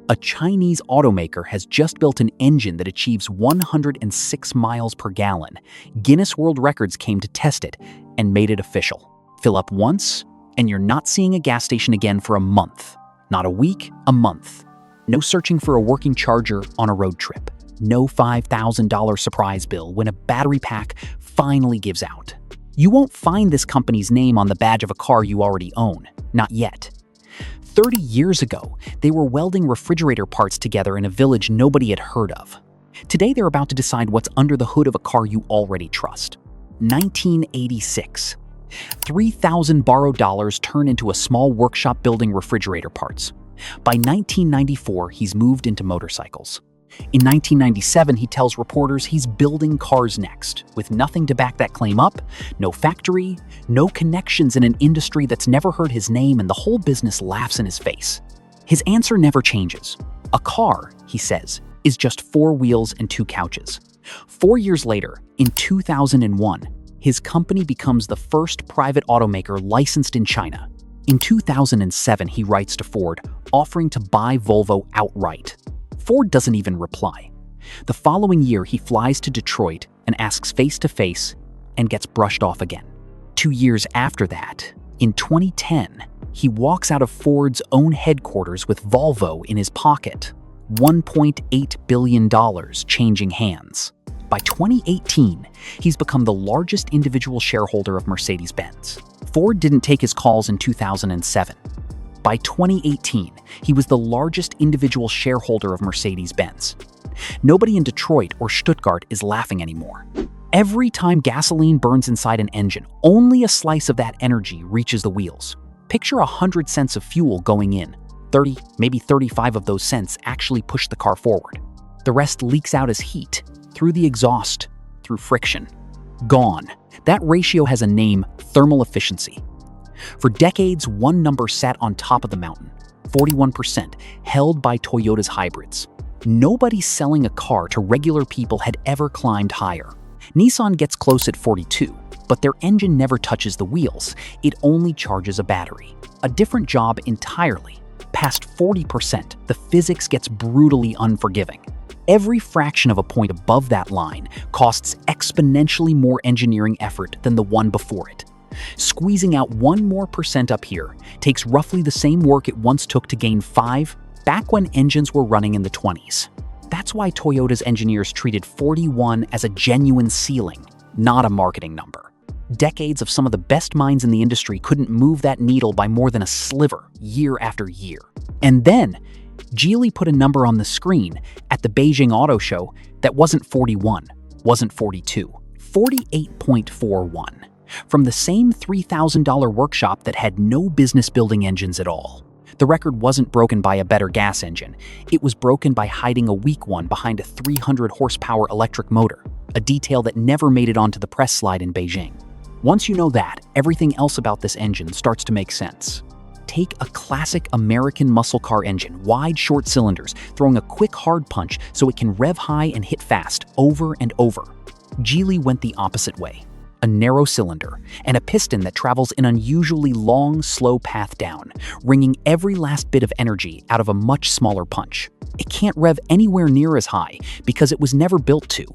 A Chinese automaker has just built an engine that achieves 106 miles per gallon. Guinness World Records came to test it and made it official. Fill up once, and you're not seeing a gas station again for a month. Not a week, a month. No searching for a working charger on a road trip. No $5,000 surprise bill when a battery pack finally gives out. You won't find this company's name on the badge of a car you already own. Not yet. 30 years ago, they were welding refrigerator parts together in a village nobody had heard of. Today, they're about to decide what's under the hood of a car you already trust. 1986. 3,000 borrowed dollars turn into a small workshop building refrigerator parts. By 1994, he's moved into motorcycles. In 1997, he tells reporters he's building cars next, with nothing to back that claim up, no factory, no connections in an industry that's never heard his name, and the whole business laughs in his face. His answer never changes. A car, he says, is just 4 wheels and 2 couches. 4 years later, in 2001, his company becomes the first private automaker licensed in China. In 2007, he writes to Ford, offering to buy Volvo outright. Ford doesn't even reply. The following year, he flies to Detroit and asks face-to-face and gets brushed off again. 2 years after that, in 2010, he walks out of Ford's own headquarters with Volvo in his pocket. $1.8 billion changing hands. By 2018, he's become the largest individual shareholder of Mercedes-Benz. Ford didn't take his calls in 2007. By 2018, he was the largest individual shareholder of Mercedes-Benz. Nobody in Detroit or Stuttgart is laughing anymore. Every time gasoline burns inside an engine, only a slice of that energy reaches the wheels. Picture 100 cents of fuel going in. 30, maybe 35 of those cents actually push the car forward. The rest leaks out as heat, through the exhaust, through friction. Gone. That ratio has a name: thermal efficiency. For decades, one number sat on top of the mountain, 41%, held by Toyota's hybrids. Nobody selling a car to regular people had ever climbed higher. Nissan gets close at 42, but their engine never touches the wheels. It only charges a battery. A different job entirely. Past 40%, the physics gets brutally unforgiving. Every fraction of a point above that line costs exponentially more engineering effort than the one before it. Squeezing out 1 more percent up here takes roughly the same work it once took to gain 5 back when engines were running in the 20s. That's why Toyota's engineers treated 41 as a genuine ceiling, not a marketing number. Decades of some of the best minds in the industry couldn't move that needle by more than a sliver year after year. And then, Geely put a number on the screen at the Beijing Auto Show that wasn't 41, wasn't 42, 48.41. From the same $3,000 workshop that had no business building engines at all. The record wasn't broken by a better gas engine. It was broken by hiding a weak one behind a 300 horsepower electric motor, a detail that never made it onto the press slide in Beijing. Once you know that, everything else about this engine starts to make sense. Take a classic American muscle car engine, wide, short cylinders, throwing a quick, hard punch so it can rev high and hit fast, over and over. Geely went the opposite way. A narrow cylinder, and a piston that travels an unusually long, slow path down, wringing every last bit of energy out of a much smaller punch. It can't rev anywhere near as high because it was never built to.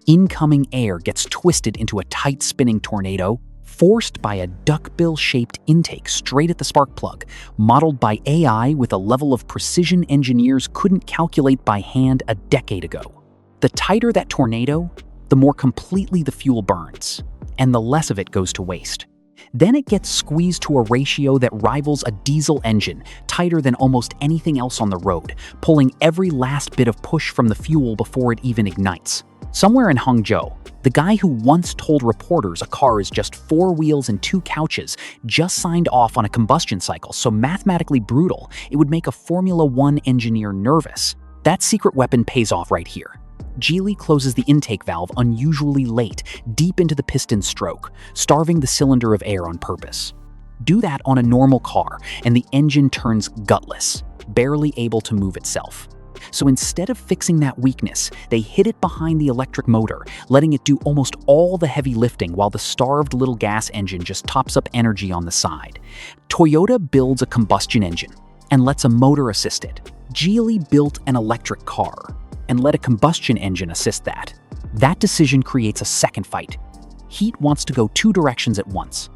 Incoming air gets twisted into a tight spinning tornado, forced by a duckbill-shaped intake straight at the spark plug, modeled by AI with a level of precision engineers couldn't calculate by hand a decade ago. The tighter that tornado, the more completely the fuel burns, and the less of it goes to waste. Then it gets squeezed to a ratio that rivals a diesel engine, tighter than almost anything else on the road, pulling every last bit of push from the fuel before it even ignites. Somewhere in Hangzhou, the guy who once told reporters a car is just 4 wheels and 2 couches just signed off on a combustion cycle so mathematically brutal it would make a Formula One engineer nervous. That secret weapon pays off right here. Geely closes the intake valve unusually late, deep into the piston stroke, starving the cylinder of air on purpose. Do that on a normal car, and the engine turns gutless, barely able to move itself. So instead of fixing that weakness, they hid it behind the electric motor, letting it do almost all the heavy lifting while the starved little gas engine just tops up energy on the side. Toyota builds a combustion engine, and lets a motor assist it. Geely built an electric car and let a combustion engine assist that. That decision creates a second fight. Heat wants to go two directions at once.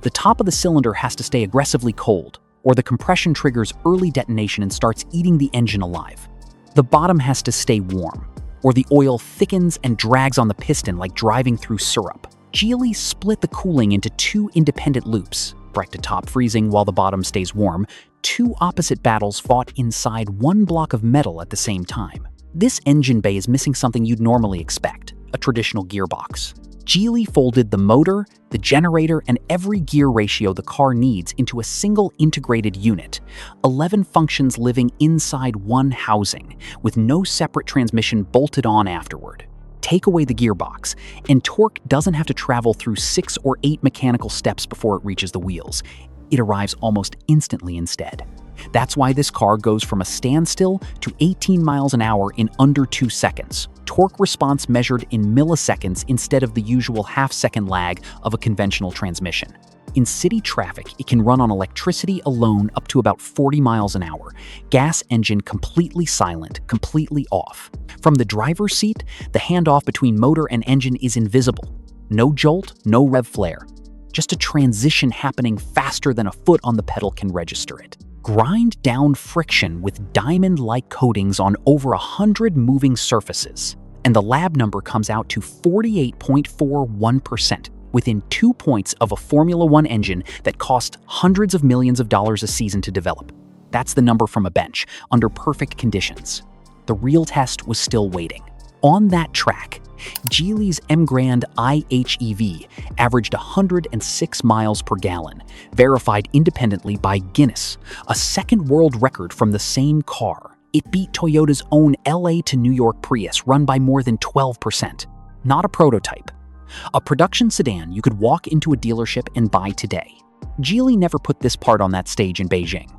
The top of the cylinder has to stay aggressively cold, or the compression triggers early detonation and starts eating the engine alive. The bottom has to stay warm, or the oil thickens and drags on the piston like driving through syrup. Geely split the cooling into two independent loops, right to top freezing while the bottom stays warm. Two opposite battles fought inside one block of metal at the same time. This engine bay is missing something you'd normally expect, a traditional gearbox. Geely folded the motor, the generator, and every gear ratio the car needs into a single integrated unit. 11 functions living inside one housing, with no separate transmission bolted on afterward. Take away the gearbox, and torque doesn't have to travel through 6 or 8 mechanical steps before it reaches the wheels. It arrives almost instantly instead. That's why this car goes from a standstill to 18 miles an hour in under 2 seconds. Torque response measured in milliseconds instead of the usual half-second lag of a conventional transmission. In city traffic, it can run on electricity alone up to about 40 miles an hour. Gas engine completely silent, completely off. From the driver's seat, the handoff between motor and engine is invisible. No jolt, no rev flare. Just a transition happening faster than a foot on the pedal can register it. Grind down friction with diamond-like coatings on over 100 moving surfaces, and the lab number comes out to 48.41%, within 2 points of a Formula One engine that cost hundreds of millions of dollars a season to develop. That's the number from a bench, under perfect conditions. The real test was still waiting. On that track, Geely's Emgrand i-HEV averaged 106 miles per gallon, verified independently by Guinness, a second world record from the same car. It beat Toyota's own LA to New York Prius, run by more than 12%. Not a prototype. A production sedan you could walk into a dealership and buy today. Geely never put this part on that stage in Beijing.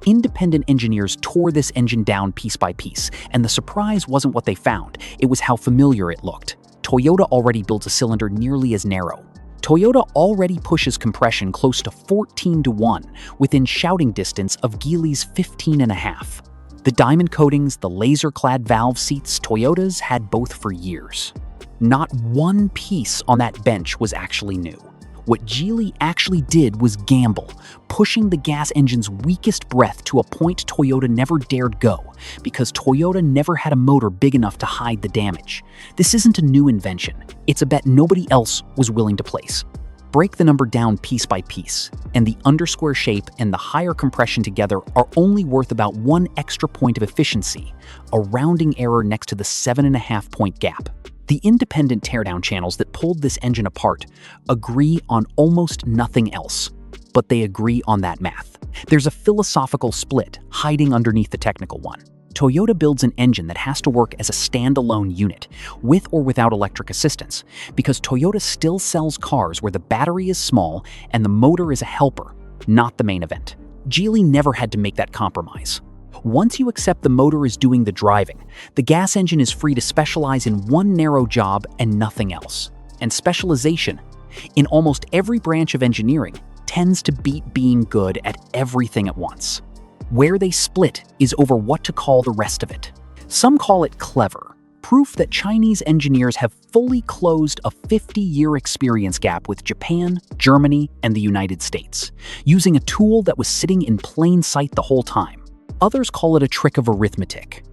Independent engineers tore this engine down piece by piece, and the surprise wasn't what they found, it was how familiar it looked. Toyota already builds a cylinder nearly as narrow. Toyota already pushes compression close to 14-1, within shouting distance of Geely's 15.5. The diamond coatings, the laser-clad valve seats, Toyotas had both for years. Not one piece on that bench was actually new. What Geely actually did was gamble, pushing the gas engine's weakest breath to a point Toyota never dared go, because Toyota never had a motor big enough to hide the damage. This isn't a new invention. It's a bet nobody else was willing to place. Break the number down piece by piece, and the underscore shape and the higher compression together are only worth about 1 extra point of efficiency, a rounding error next to the 7.5-point gap. The independent teardown channels that pulled this engine apart agree on almost nothing else, but they agree on that math. There's a philosophical split hiding underneath the technical one. Toyota builds an engine that has to work as a standalone unit, with or without electric assistance, because Toyota still sells cars where the battery is small and the motor is a helper, not the main event. Geely never had to make that compromise. Once you accept the motor is doing the driving, the gas engine is free to specialize in one narrow job and nothing else. And specialization, in almost every branch of engineering, tends to beat being good at everything at once. Where they split is over what to call the rest of it. Some call it clever, proof that Chinese engineers have fully closed a 50-year experience gap with Japan, Germany, and the United States, using a tool that was sitting in plain sight the whole time. Others call it a trick of arithmetic,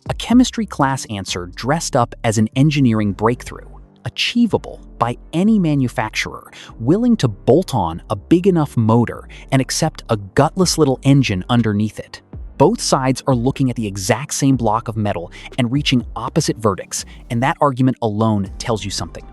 a chemistry class answer dressed up as an engineering breakthrough, achievable by any manufacturer willing to bolt on a big enough motor and accept a gutless little engine underneath it. Both sides are looking at the exact same block of metal and reaching opposite verdicts, and that argument alone tells you something.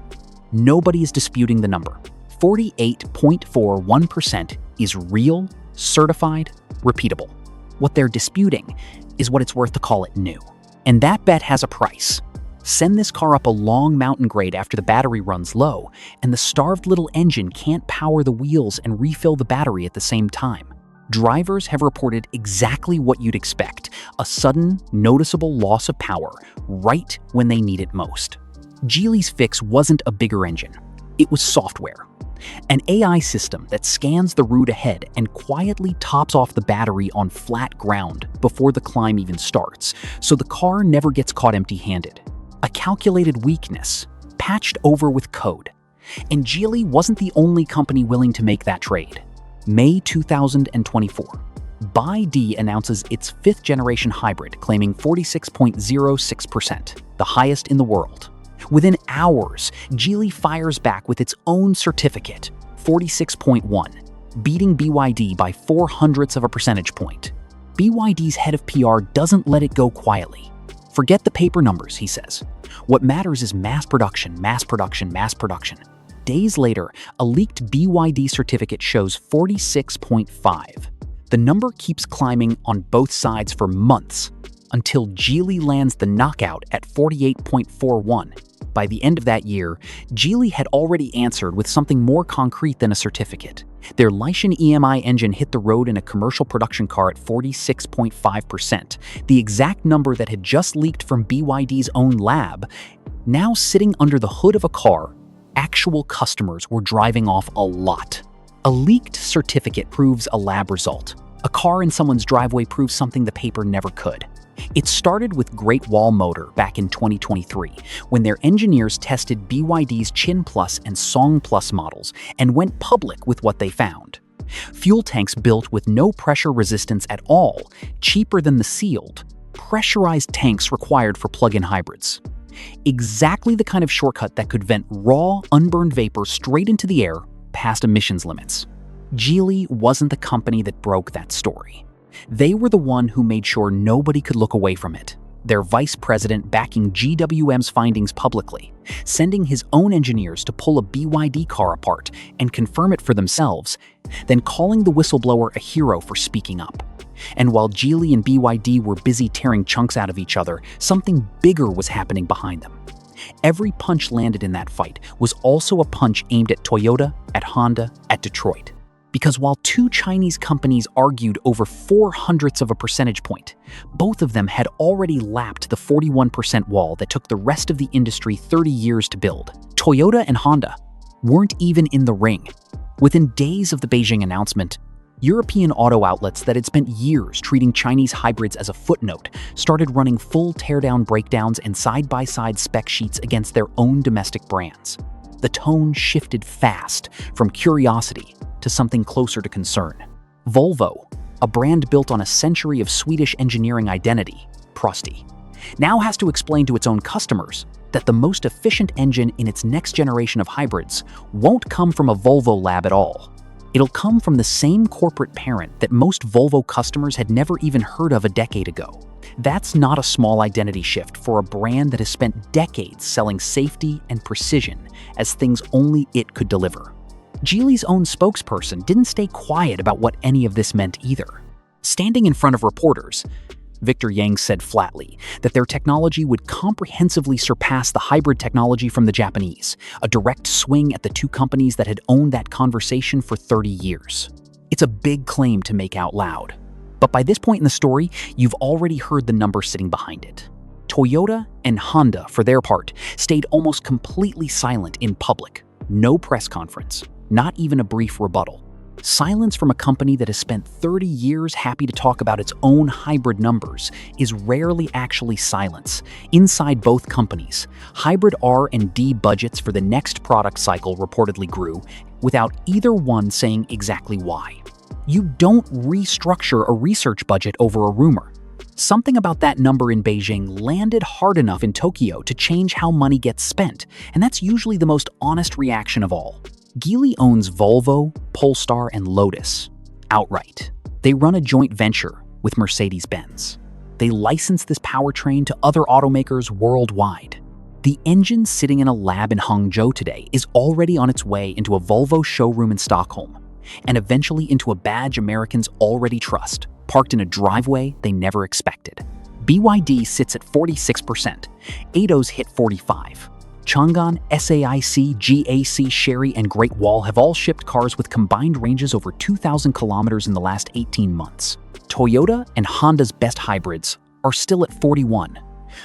Nobody is disputing the number. 48.41% is real, certified, repeatable. What they're disputing is what it's worth to call it new. And that bet has a price. Send this car up a long mountain grade after the battery runs low, and the starved little engine can't power the wheels and refill the battery at the same time. Drivers have reported exactly what you'd expect, a sudden, noticeable loss of power right when they need it most. Geely's fix wasn't a bigger engine. It was software. An AI system that scans the route ahead and quietly tops off the battery on flat ground before the climb even starts, so the car never gets caught empty-handed. A calculated weakness, patched over with code. And Geely wasn't the only company willing to make that trade. May 2024. BYD announces its fifth-generation hybrid, claiming 46.06%, the highest in the world. Within hours, Geely fires back with its own certificate, 46.1, beating BYD by 0.04 of a percentage point. BYD's head of PR doesn't let it go quietly. Forget the paper numbers, he says. What matters is mass production, mass production, mass production. Days later, a leaked BYD certificate shows 46.5. The number keeps climbing on both sides for months, until Geely lands the knockout at 48.41. By the end of that year, Geely had already answered with something more concrete than a certificate. Their Lycian EMI engine hit the road in a commercial production car at 46.5%, the exact number that had just leaked from BYD's own lab. Now sitting under the hood of a car, actual customers were driving off a lot. A leaked certificate proves a lab result. A car in someone's driveway proves something the paper never could. It started with Great Wall Motor back in 2023, when their engineers tested BYD's Chin Plus and Song Plus models and went public with what they found. Fuel tanks built with no pressure resistance at all, cheaper than the sealed, pressurized tanks required for plug-in hybrids. Exactly the kind of shortcut that could vent raw, unburned vapor straight into the air past emissions limits. Geely wasn't the company that broke that story. They were the one who made sure nobody could look away from it, their vice president backing GWM's findings publicly, sending his own engineers to pull a BYD car apart and confirm it for themselves, then calling the whistleblower a hero for speaking up. And while Geely and BYD were busy tearing chunks out of each other, something bigger was happening behind them. Every punch landed in that fight was also a punch aimed at Toyota, at Honda, at Detroit. Because while two Chinese companies argued over 0.04 of a percentage point, both of them had already lapped the 41% wall that took the rest of the industry 30 years to build. Toyota and Honda weren't even in the ring. Within days of the Beijing announcement, European auto outlets that had spent years treating Chinese hybrids as a footnote started running full teardown breakdowns and side-by-side spec sheets against their own domestic brands. The tone shifted fast from curiosity to something closer to concern. Volvo, a brand built on a century of Swedish engineering identity, Prosti, now has to explain to its own customers that the most efficient engine in its next generation of hybrids won't come from a Volvo lab at all. It'll come from the same corporate parent that most Volvo customers had never even heard of a decade ago. That's not a small identity shift for a brand that has spent decades selling safety and precision as things only it could deliver. Geely's own spokesperson didn't stay quiet about what any of this meant either. Standing in front of reporters, Victor Yang said flatly that their technology would comprehensively surpass the hybrid technology from the Japanese, a direct swing at the two companies that had owned that conversation for 30 years. It's a big claim to make out loud. But by this point in the story, you've already heard the number sitting behind it. Toyota and Honda, for their part, stayed almost completely silent in public. No press conference. Not even a brief rebuttal. Silence from a company that has spent 30 years happy to talk about its own hybrid numbers is rarely actually silence. Inside both companies, hybrid R&D budgets for the next product cycle reportedly grew, without either one saying exactly why. You don't restructure a research budget over a rumor. Something about that number in Beijing landed hard enough in Tokyo to change how money gets spent, and that's usually the most honest reaction of all. Geely owns Volvo, Polestar, and Lotus outright. They run a joint venture with Mercedes-Benz. They license this powertrain to other automakers worldwide. The engine sitting in a lab in Hangzhou today is already on its way into a Volvo showroom in Stockholm, and eventually into a badge Americans already trust, parked in a driveway they never expected. BYD sits at 46%. Atos hit 45%. Changan, SAIC, GAC, Chery, and Great Wall have all shipped cars with combined ranges over 2,000 kilometers in the last 18 months. Toyota and Honda's best hybrids are still at 41.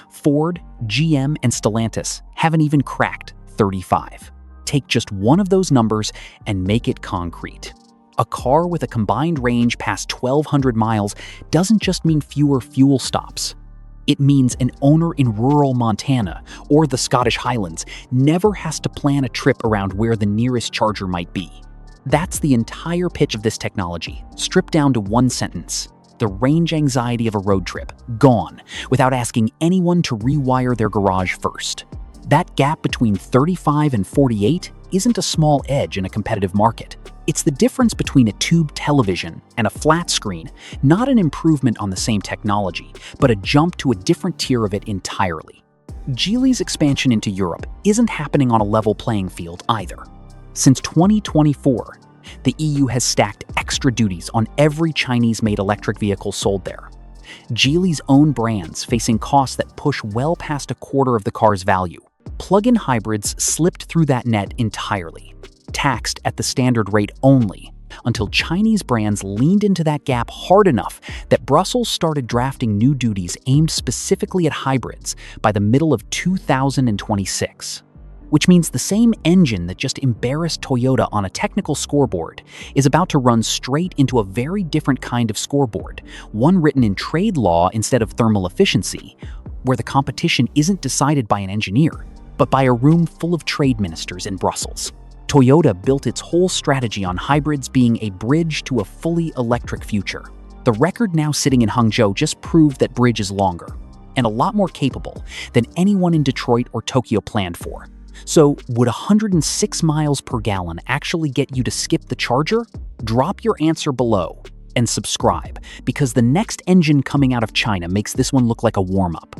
Ford, GM, and Stellantis haven't even cracked 35. take just one of those numbers and make it concrete. A car with a combined range past 1,200 miles doesn't just mean fewer fuel stops. It means an owner in rural Montana or the Scottish Highlands never has to plan a trip around where the nearest charger might be. That's the entire pitch of this technology, stripped down to one sentence. The range anxiety of a road trip, gone, without asking anyone to rewire their garage first. That gap between 35 and 48 isn't a small edge in a competitive market. It's the difference between a tube television and a flat screen, not an improvement on the same technology, but a jump to a different tier of it entirely. Geely's expansion into Europe isn't happening on a level playing field either. Since 2024, the EU has stacked extra duties on every Chinese-made electric vehicle sold there. Geely's own brands facing costs that push well past a quarter of the car's value. Plug-in hybrids slipped through that net entirely, taxed at the standard rate only, until Chinese brands leaned into that gap hard enough that Brussels started drafting new duties aimed specifically at hybrids by the middle of 2026. Which means the same engine that just embarrassed Toyota on a technical scoreboard is about to run straight into a very different kind of scoreboard, one written in trade law instead of thermal efficiency, where the competition isn't decided by an engineer, but by a room full of trade ministers in Brussels. Toyota built its whole strategy on hybrids being a bridge to a fully electric future. The record now sitting in Hangzhou just proved that bridge is longer, and a lot more capable than anyone in Detroit or Tokyo planned for. So, would 106 miles per gallon actually get you to skip the charger? Drop your answer below and subscribe, because the next engine coming out of China makes this one look like a warm-up.